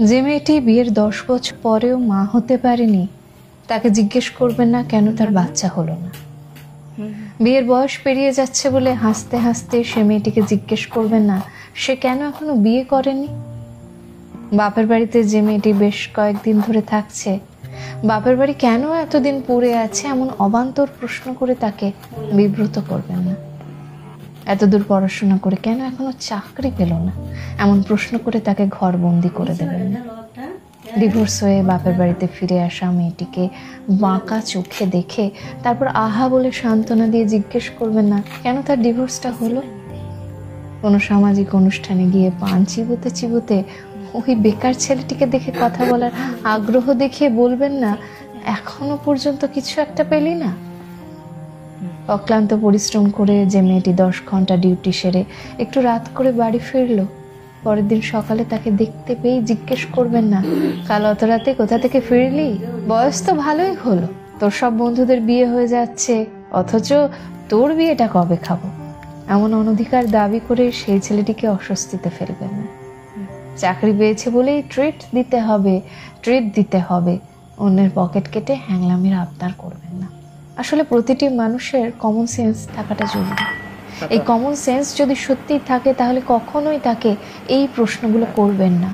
যে মেয়েটি বিয়ের 10 বছর পরেও মা হতে পারেনি, তাকে জিজ্ঞেস করবেন না কেন তার বাচ্চা হলো না। বিয়ের বয়স পেরিয়ে যাচ্ছে বলে হাসতে হাসতে সে মেয়েটিকে জিজ্ঞেস করবেন না সে কেন এখনো বিয়ে করেনি। বাপের বাড়িতে যে মেয়েটি বেশ কয়েকদিন ধরে থাকছে, বাপের বাড়ি কেন এতদিন পড়ে আছে এমন অবান্তর প্রশ্ন করে তাকে বিব্রত করবেন না। এতদূর পড়াশোনা করে কেন এখনো চাকরি পেল না এমন প্রশ্ন করে তাকে ঘরবন্দি করে দেবেন না। ডিভোর্স হয়ে বাপের বাড়িতে ফিরে আসা মেয়েটিকে বাঁকা চোখে দেখে তারপর আহা বলে সান্ত্বনা দিয়ে জিজ্ঞেস করবেন না কেন তার ডিভোর্সটা হলো। কোনো সামাজিক অনুষ্ঠানে গিয়ে পান চিবোতে চিবোতে ওই বেকার ছেলেটিকে দেখে কথা বলার আগ্রহ দেখিয়ে বলবেন না এখনো পর্যন্ত কিছু একটা পেলি না। অক্লান্ত পরিশ্রম করে যে মেয়েটি 10 ঘন্টা ডিউটি সেরে একটু রাত করে বাড়ি ফিরল, পরের দিন সকালে তাকে দেখতে পেয়ে জিজ্ঞেস করবেন না কাল অত রাতে কোথা থেকে ফিরলি, বয়স তো ভালোই হলো, তোর সব বন্ধুদের বিয়ে হয়ে যাচ্ছে অথচ তোর বিয়েটা কবে খাবো। এমন অনধিকার দাবি করে সেই ছেলেটিকে অস্বস্তিতে ফেলবেন না। চাকরি পেয়েছে বলেই ট্রিট দিতে হবে অন্যের পকেট কেটে হ্যাংলামির আবদার করবেন না। আসলে প্রতিটি মানুষের কমন সেন্স থাকাটা জরুরি। এই কমন সেন্স যদি সত্যিই থাকে তাহলে কখনোই তাকে এই প্রশ্নগুলো করবেন না।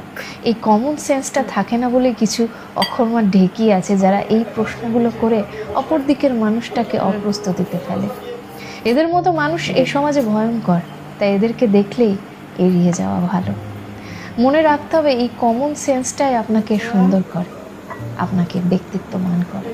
এই কমন সেন্সটা থাকে না বলে কিছু অকর্মা ঢেকি আছে যারা এই প্রশ্নগুলো করে অপর দিকের মানুষটাকে অপ্রস্তুতিতে ফেলে। এদের মতো মানুষ এই সমাজে ভয়ঙ্কর, তাই এদেরকে দেখলেই এড়িয়ে যাওয়া ভালো। মনে রাখতে হবে এই কমন সেন্সটাই আপনাকে সুন্দর করে, আপনাকে ব্যক্তিত্ববান করে।